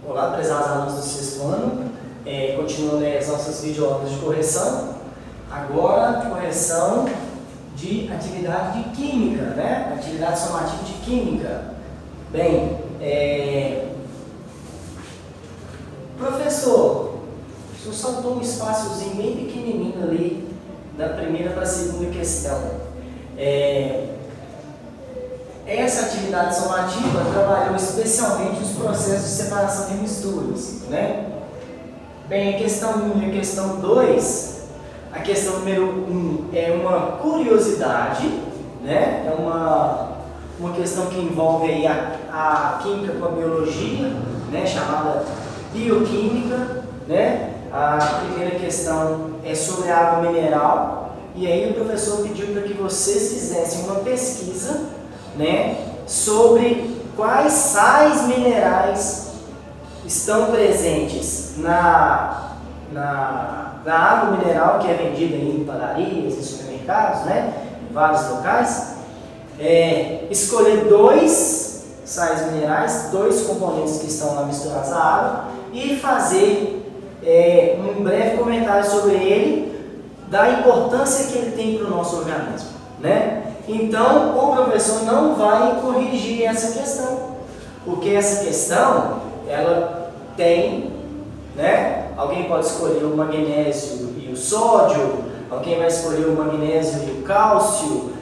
Olá, prezados alunos do sexto ano, continuando as nossas videoaulas de correção, agora correção de atividade de química, né? Atividade somativa de química. Bem, professor, o senhor saltou um espaçozinho bem pequenininho ali, da primeira para a segunda questão. Essa atividade somativa trabalhou especialmente os processos de separação de misturas, né? Bem, a questão 1 e a questão 2, a questão número 1 é uma curiosidade, né? É uma questão que envolve aí a química com a biologia, né? Chamada bioquímica, né? A primeira questão é sobre a água mineral, e aí o professor pediu para que vocês fizessem uma pesquisa, né, sobre quais sais minerais estão presentes na água mineral que é vendida em padarias e supermercados, né, em vários locais. Escolher 2 sais minerais, 2 componentes que estão lá misturados à água, e fazer um breve comentário sobre ele, da importância que ele tem para o nosso organismo, né? Então, o professor não vai corrigir essa questão, porque essa questão, ela tem, né? Alguém pode escolher o magnésio e o sódio, alguém vai escolher o magnésio e o cálcio,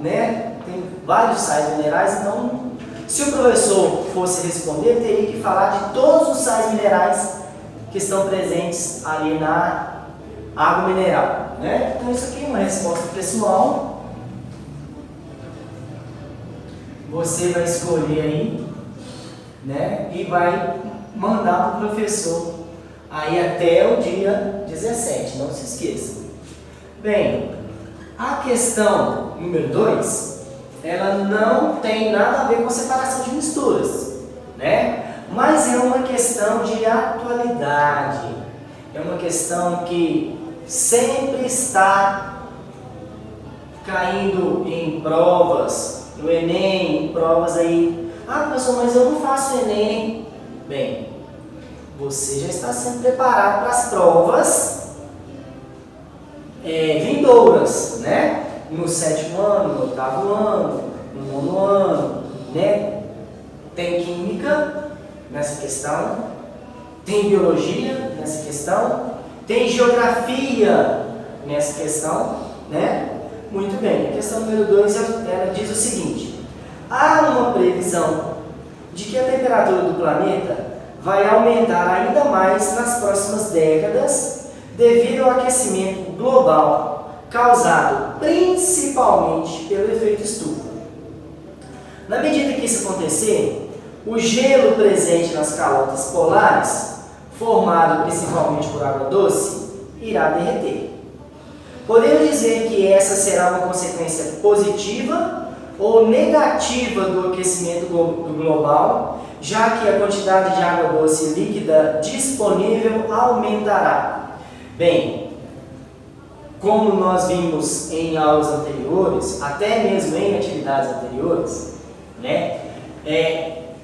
né? Tem vários sais minerais, então, se o professor fosse responder, ele teria que falar de todos os sais minerais que estão presentes ali na água mineral, né? Então, isso aqui é uma resposta pessoal. Você vai escolher aí, né, e vai mandar para o professor aí até o dia 17, não se esqueça. Bem, a questão número 2, ela não tem nada a ver com a separação de misturas, né, mas é uma questão de atualidade, é uma questão que sempre está caindo em provas, no Enem, em provas aí. Ah, professor, mas eu não faço Enem. Bem, você já está sendo preparado para as provas vindouras, né? No 7º ano, no 8º ano, no 9º ano, né? Tem química nessa questão, tem biologia nessa questão, tem geografia nessa questão, né? Muito bem, a questão número 2, ela diz o seguinte: há uma previsão de que a temperatura do planeta vai aumentar ainda mais nas próximas décadas devido ao aquecimento global causado principalmente pelo efeito estufa. Na medida que isso acontecer, o gelo presente nas calotas polares, formado principalmente por água doce, irá derreter. Podemos dizer que essa será uma consequência positiva ou negativa do aquecimento global, já que a quantidade de água doce líquida disponível aumentará. Bem, como nós vimos em aulas anteriores, até mesmo em atividades anteriores, né,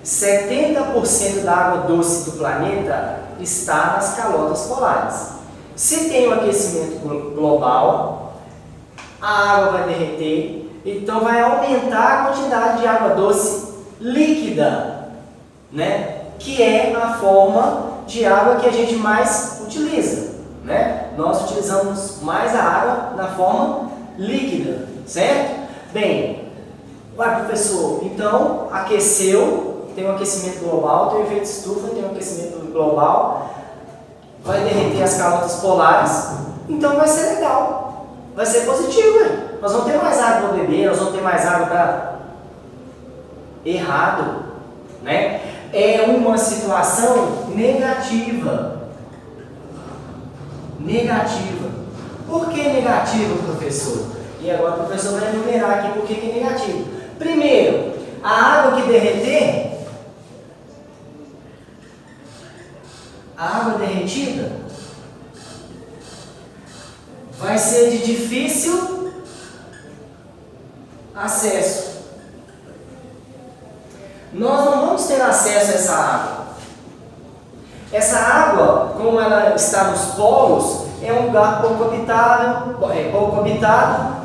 70% da água doce do planeta está nas calotas polares. Se tem um aquecimento global, a água vai derreter, então vai aumentar a quantidade de água doce líquida, né? Que é a forma de água que a gente mais utiliza, né? Nós utilizamos mais a água na forma líquida, certo? Bem, professor, então aqueceu, tem um aquecimento global, tem um efeito estufa, tem um aquecimento global, vai derreter as calotas polares, então vai ser legal, vai ser positivo, hein? Nós vamos ter mais água para beber, nós vamos ter mais água para... Errado, né? É uma situação negativa. Negativa. Por que negativa, professor? E agora o professor vai enumerar aqui por que é negativo. Primeiro, a água que derreter, a água derretida vai ser de difícil acesso. Nós não vamos ter acesso a essa água. Essa água, como ela está nos polos, é um lugar pouco habitado.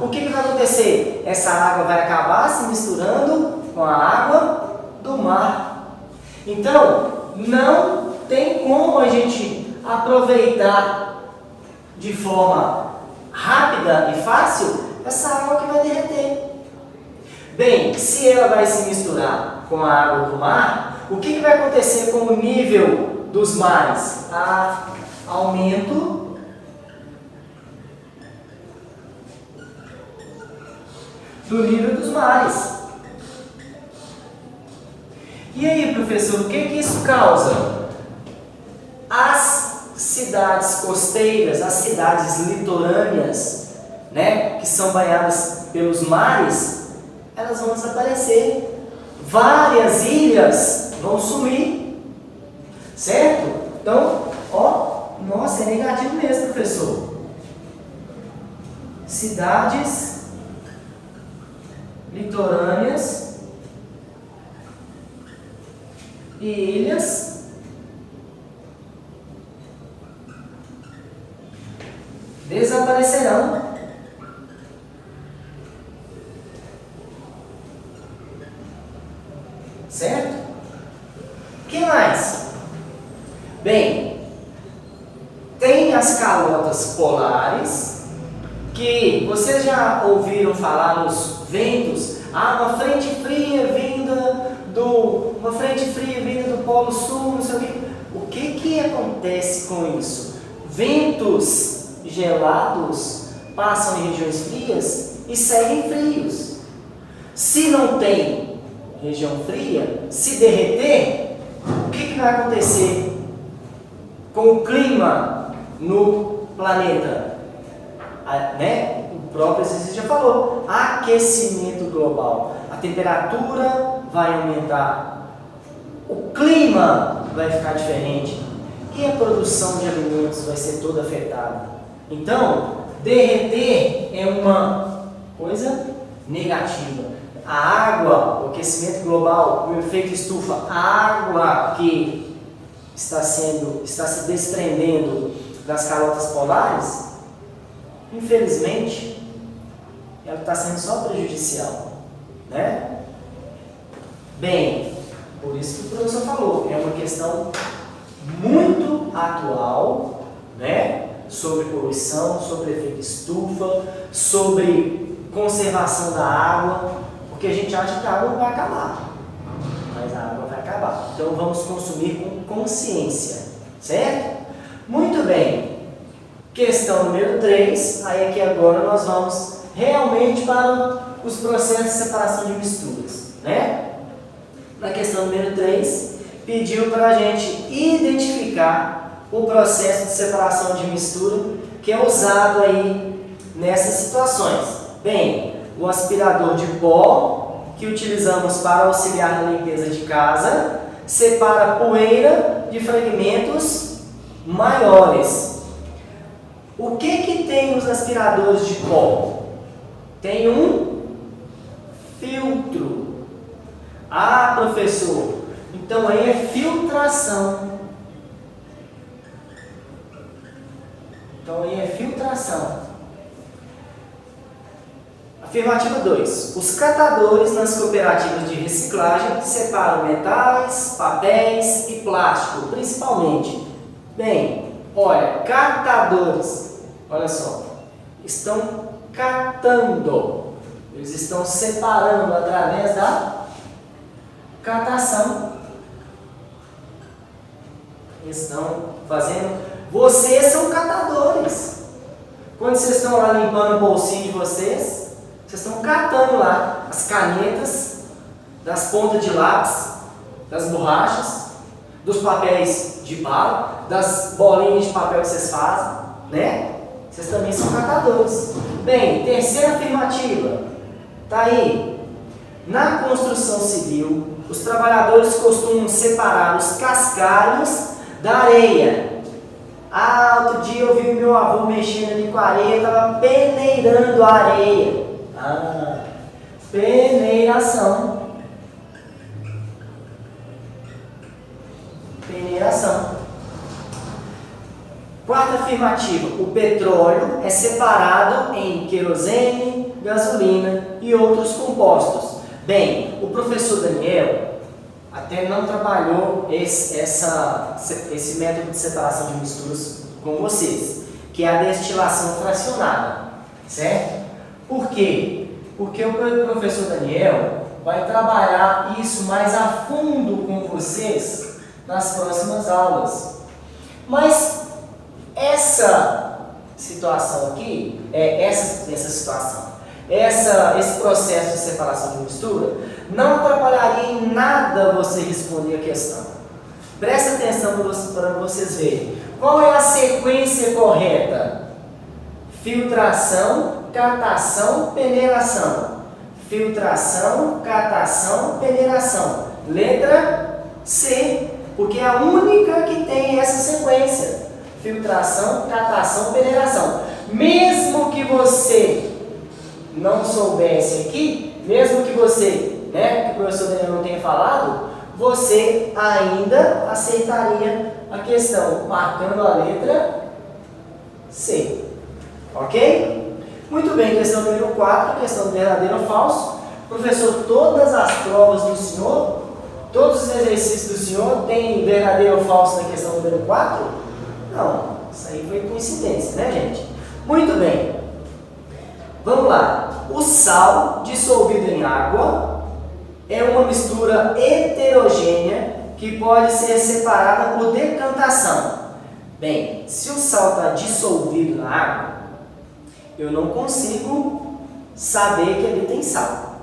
O que vai acontecer? Essa água vai acabar se misturando com a água do mar. Então, não tem como a gente aproveitar de forma rápida e fácil essa água que vai derreter. Bem, se ela vai se misturar com a água do mar, o que vai acontecer com o nível dos mares? Aumento do nível dos mares. E aí, professor, o que isso causa? As cidades costeiras, as cidades litorâneas, né, que são banhadas pelos mares, elas vão desaparecer. Várias ilhas vão sumir. Certo? Então, nossa, é negativo mesmo, professor. Cidades litorâneas e ilhas desaparecerão. Certo? O que mais? Bem, tem as calotas polares, que vocês já ouviram falar nos ventos, uma frente fria vinda do Polo Sul, não sei o quê. O que acontece com isso? Ventos gelados passam em regiões frias e seguem frios. Se não tem região fria, se derreter, o que vai acontecer com o clima no planeta? Né? O próprio exercício já falou, aquecimento global. A temperatura vai aumentar, o clima vai ficar diferente e a produção de alimentos vai ser toda afetada. Então, derreter é uma coisa negativa. A água, o aquecimento global, o efeito estufa, a água que está se desprendendo das calotas polares, infelizmente, ela está sendo só prejudicial, né? Bem, por isso que o professor falou, é uma questão muito atual, né? Sobre poluição, sobre efeito estufa, sobre conservação da água, porque a gente acha que a água vai acabar, mas a água vai acabar. Então vamos consumir com consciência, certo? Muito bem. Questão número 3, aí aqui agora nós vamos realmente para os processos de separação de misturas, né? Na questão número 3, pediu para a gente identificar o processo de separação de mistura que é usado aí nessas situações. Bem, o aspirador de pó, que utilizamos para auxiliar na limpeza de casa, separa poeira de fragmentos maiores. O que tem nos aspiradores de pó? Tem um filtro. Ah, professor, então aí é filtração. Afirmativa 2. Os catadores nas cooperativas de reciclagem separam metais, papéis e plástico, principalmente. Bem, olha, catadores, olha só, estão catando, eles estão separando através da catação. Estão fazendo. Vocês são catadores. Quando vocês estão lá limpando o bolsinho de vocês estão catando lá as canetas, das pontas de lápis, das borrachas, dos papéis de bala, das bolinhas de papel que vocês fazem, né? Vocês também são catadores. Bem, terceira afirmativa. Tá aí. Na construção civil, os trabalhadores costumam separar os cascalhos da areia. Outro dia eu vi meu avô mexendo ali com a areia, estava peneirando a areia. Peneiração. Quarta afirmativa, o petróleo é separado em querosene, gasolina e outros compostos. Bem, o professor Daniel até não trabalhou esse método de separação de misturas com vocês, que é a destilação fracionada, certo? Por quê? Porque o professor Daniel vai trabalhar isso mais a fundo com vocês nas próximas aulas. Mas essa situação aqui, esse processo de separação de mistura, não atrapalharia em nada você responder a questão. Presta atenção para vocês verem. Qual é a sequência correta? Filtração, catação, peneiração. Filtração, catação, peneiração. Letra C, porque é a única que tem essa sequência. Filtração, catação, peneiração. Mesmo que você não soubesse aqui, mesmo que você, que o professor Daniel não tenha falado, você ainda aceitaria a questão, marcando a letra C. Ok? Muito bem, questão número 4, questão do verdadeiro ou falso. Professor, todas as provas do senhor, todos os exercícios do senhor têm verdadeiro ou falso na questão número 4? Não, isso aí foi coincidência, né, gente? Muito bem. Vamos lá. O sal dissolvido em água é uma mistura heterogênea que pode ser separada por decantação. Bem, se o sal está dissolvido na água, eu não consigo saber que ali tem sal,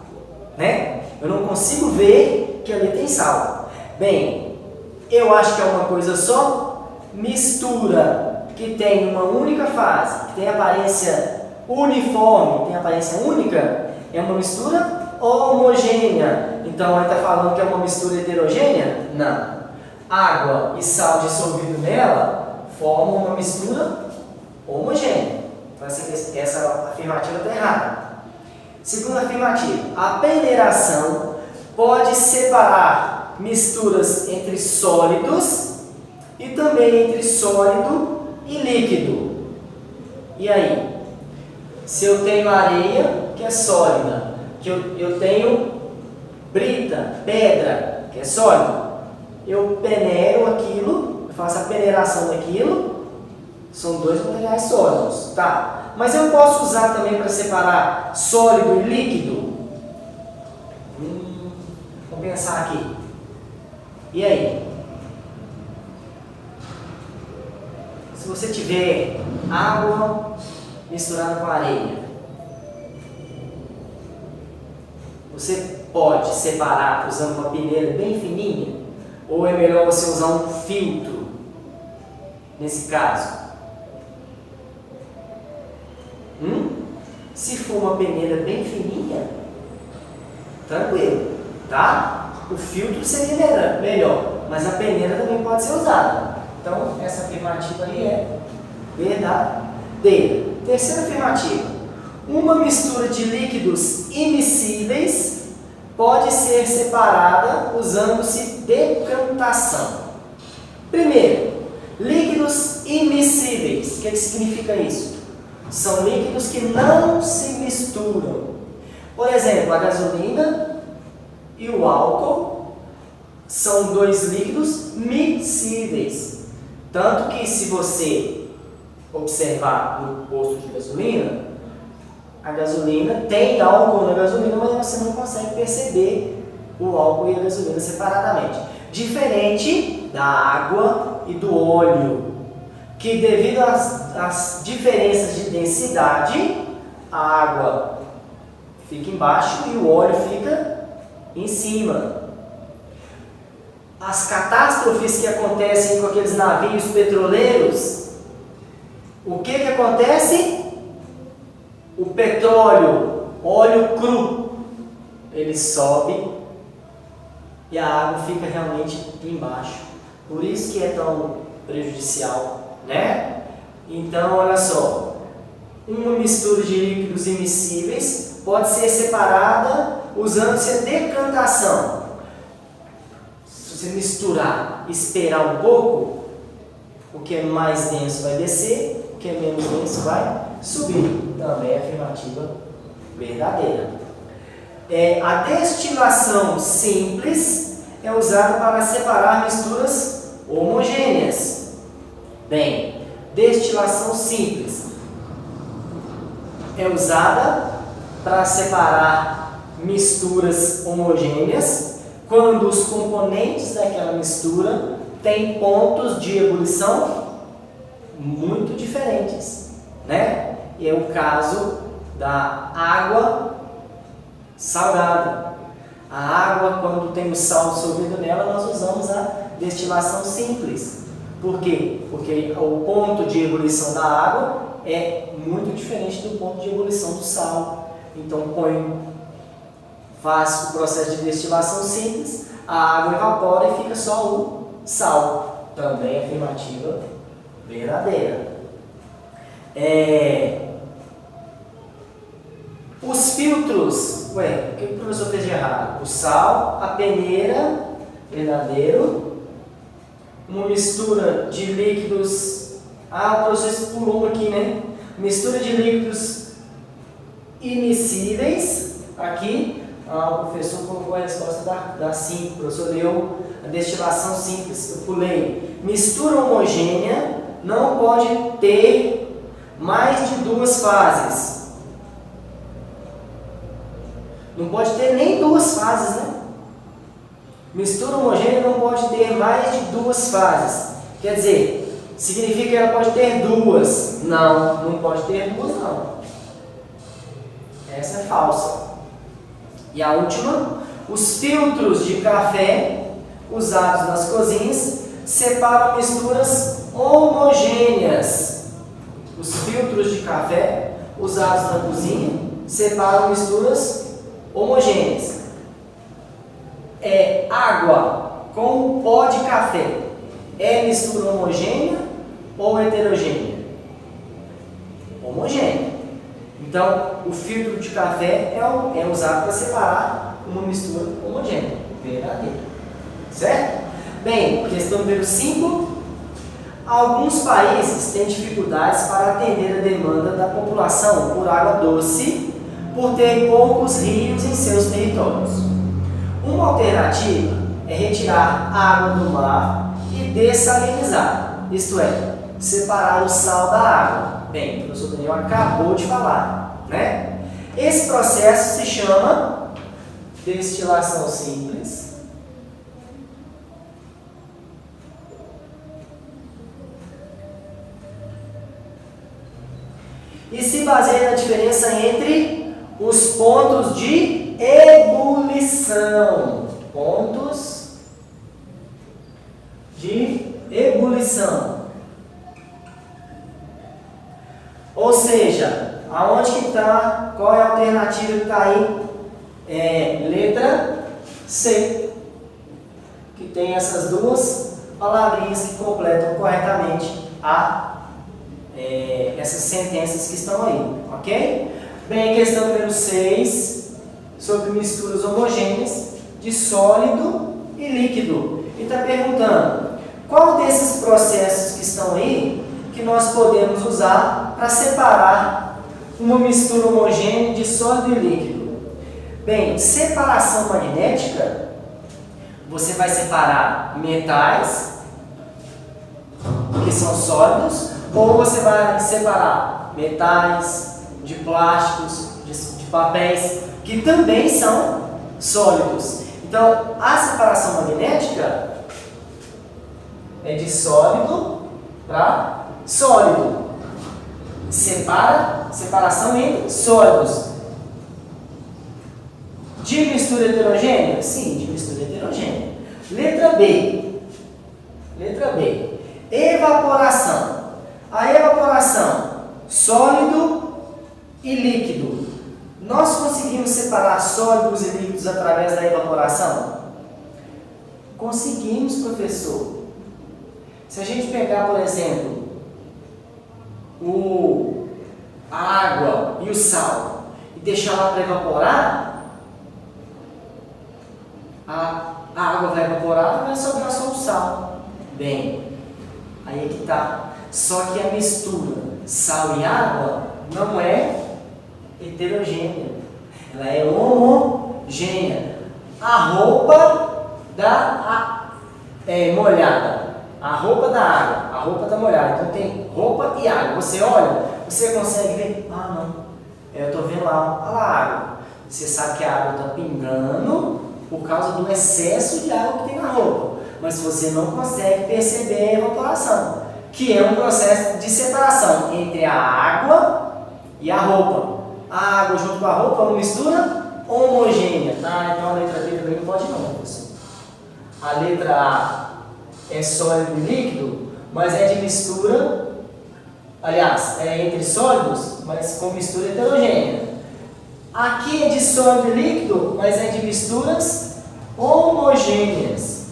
né? Eu não consigo ver que ali tem sal. Bem, eu acho que é uma coisa só. Mistura que tem uma única fase, que tem aparência uniforme, tem aparência única, é uma mistura homogênea. Então, ele está falando que é uma mistura heterogênea? Não. Água e sal dissolvido nela formam uma mistura homogênea. Então, essa afirmativa está errada. Segunda afirmativa, a peneiração pode separar misturas entre sólidos e também entre sólido e líquido. E aí? Se eu tenho areia, que é sólida, que eu tenho brita, pedra, que é sólida, eu peneiro aquilo, eu faço a peneiração daquilo, são dois materiais sólidos, tá? Mas eu posso usar também para separar sólido e líquido? Vamos pensar aqui. E aí? Se você tiver água misturada com areia, você pode separar usando uma peneira bem fininha? Ou é melhor você usar um filtro nesse caso? Se for uma peneira bem fininha, tranquilo, tá? O filtro seria melhor, mas a peneira também pode ser usada. Então, essa afirmativa aí é verdadeira. Terceira afirmativa. Uma mistura de líquidos imiscíveis pode ser separada usando-se decantação. Primeiro, líquidos imiscíveis. O que significa isso? São líquidos que não se misturam. Por exemplo, a gasolina e o álcool são dois líquidos miscíveis. Tanto que, se você observar no posto de gasolina, a gasolina tem álcool na gasolina, mas você não consegue perceber o álcool e a gasolina separadamente. Diferente da água e do óleo, que devido às diferenças de densidade, a água fica embaixo e o óleo fica em cima. As catástrofes que acontecem com aqueles navios petroleiros, o que acontece? O petróleo, óleo cru, ele sobe e a água fica realmente embaixo. Por isso que é tão prejudicial, né? Então, olha só, uma mistura de líquidos imiscíveis pode ser separada usando-se a decantação. Se você misturar e esperar um pouco, O que é mais denso vai descer, o que é menos denso vai subir. Também é afirmativa verdadeira. A destilação simples é usada para separar misturas homogêneas. Bem, destilação simples é usada para separar misturas homogêneas quando os componentes daquela mistura têm pontos de ebulição muito diferentes, né? E é o caso da água salgada. A água, quando tem o sal dissolvido nela, nós usamos a destilação simples. Por quê? Porque o ponto de ebulição da água é muito diferente do ponto de ebulição do sal. Então, faz o processo de destilação simples, a água evapora e fica só o sal. Também é afirmativa verdadeira. Os filtros, o que o professor fez de errado? O sal, a peneira, verdadeiro. Uma mistura de líquidos. O professor pulou um aqui, né? Mistura de líquidos immiscíveis. Aqui, o professor colocou a resposta da 5. O professor leu a destilação simples. Eu pulei. Mistura homogênea não pode ter mais de 2 fases. Não pode ter nem 2 fases, né? Mistura homogênea não pode ter mais de 2 fases. Quer dizer, significa que ela pode ter 2. Não, não pode ter 2, não. Essa é falsa. E a última, os filtros de café usados nas cozinhas separam misturas homogêneas. Os filtros de café usados na cozinha separam misturas homogêneas. Água com pó de café é mistura homogênea ou heterogênea? Homogênea. Então, o filtro de café é usado para separar uma mistura homogênea, verdadeira. Certo? Bem, questão número 5. Alguns países têm dificuldades para atender a demanda da população por água doce, por ter poucos rios em seus territórios. Uma alternativa é retirar água do mar e dessalinizar, isto é, separar o sal da água. Bem, o professor Daniel acabou de falar, né? Esse processo se chama destilação simples. E se baseia na diferença entre os pontos de ebulição. Pontos de ebulição. Ou seja, aonde que está, qual é a alternativa que está aí? Letra C, que tem essas duas palavrinhas que completam corretamente essas sentenças que estão aí, ok? Bem, questão número 6, sobre misturas homogêneas de sólido e líquido. E está perguntando, qual desses processos que estão aí que nós podemos usar para separar uma mistura homogênea de sólido e líquido? Bem, separação magnética, você vai separar metais, que são sólidos, ou você vai separar metais de plásticos, de papéis, que também são sólidos. Então, a separação magnética é de sólido para sólido. Separação entre sólidos. De mistura heterogênea? Sim, de mistura heterogênea. Letra B. Letra B. Evaporação. A evaporação, sólido e líquido. Nós conseguimos separar sólidos e líquidos através da evaporação? Conseguimos, professor. Se a gente pegar, por exemplo, a água e o sal e deixar lá para evaporar, a água vai evaporar e vai sobrar só o sal. Bem, a Aí é que tá. Só que a mistura sal e água não é heterogênea. Ela é homogênea. A roupa molhada. A roupa da água. A roupa tá molhada. Então tem roupa e água. Você olha, você consegue ver? Ah, não. Eu tô vendo lá. Olha lá a água. Você sabe que a água está pingando por causa do excesso de água que tem na roupa. Mas você não consegue perceber a evaporação, que é um processo de separação entre a água e a roupa. A água junto com a roupa é uma mistura homogênea. Ah, então a letra B também não pode não, professor. A letra A é sólido e líquido, mas é de mistura, aliás, é entre sólidos, mas com mistura heterogênea. Aqui é de sólido e líquido, mas é de misturas homogêneas.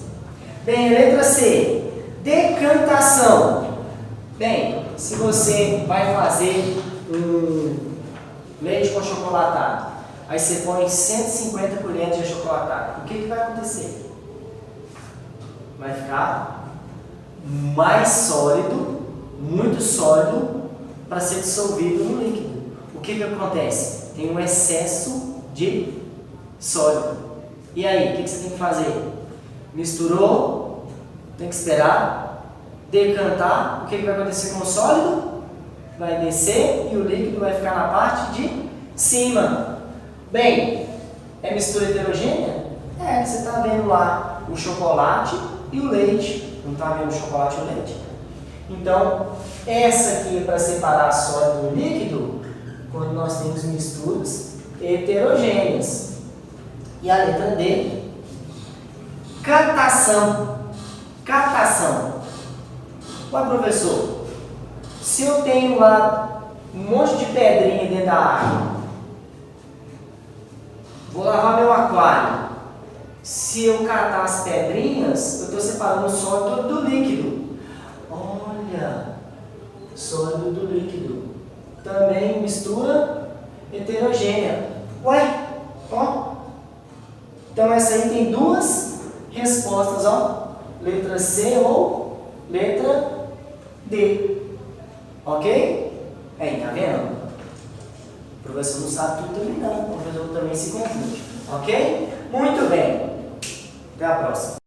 Bem, a letra C, decantação. Bem, se você vai fazer um leite com chocolatado, aí você põe 150 colheres de achocolatado, o que vai acontecer? Vai ficar mais sólido, muito sólido, para ser dissolvido no líquido. O que acontece? Tem um excesso de sólido. E aí, o que você tem que fazer? Misturou, tem que esperar, decantar. O que vai acontecer com o sólido? Vai descer e o líquido vai ficar na parte de cima. Bem, é mistura heterogênea? É, você está vendo lá o chocolate e o leite. Não está vendo o chocolate e o leite? Então, essa aqui é para separar sólido do líquido, quando nós temos misturas heterogêneas. E a letra D, catação. Catação. Ué, professor, se eu tenho lá um monte de pedrinha dentro da água, vou lavar meu aquário. Se eu catar as pedrinhas, eu estou separando o sólido do líquido. Olha, sólido do líquido. Também mistura heterogênea. Ué, ó. Então essa aí tem duas respostas, ó. Letra C ou letra D. Ok? Aí, tá vendo? O professor não sabe tudo também não. O professor também se confunde. Ok? Muito bem. Até a próxima.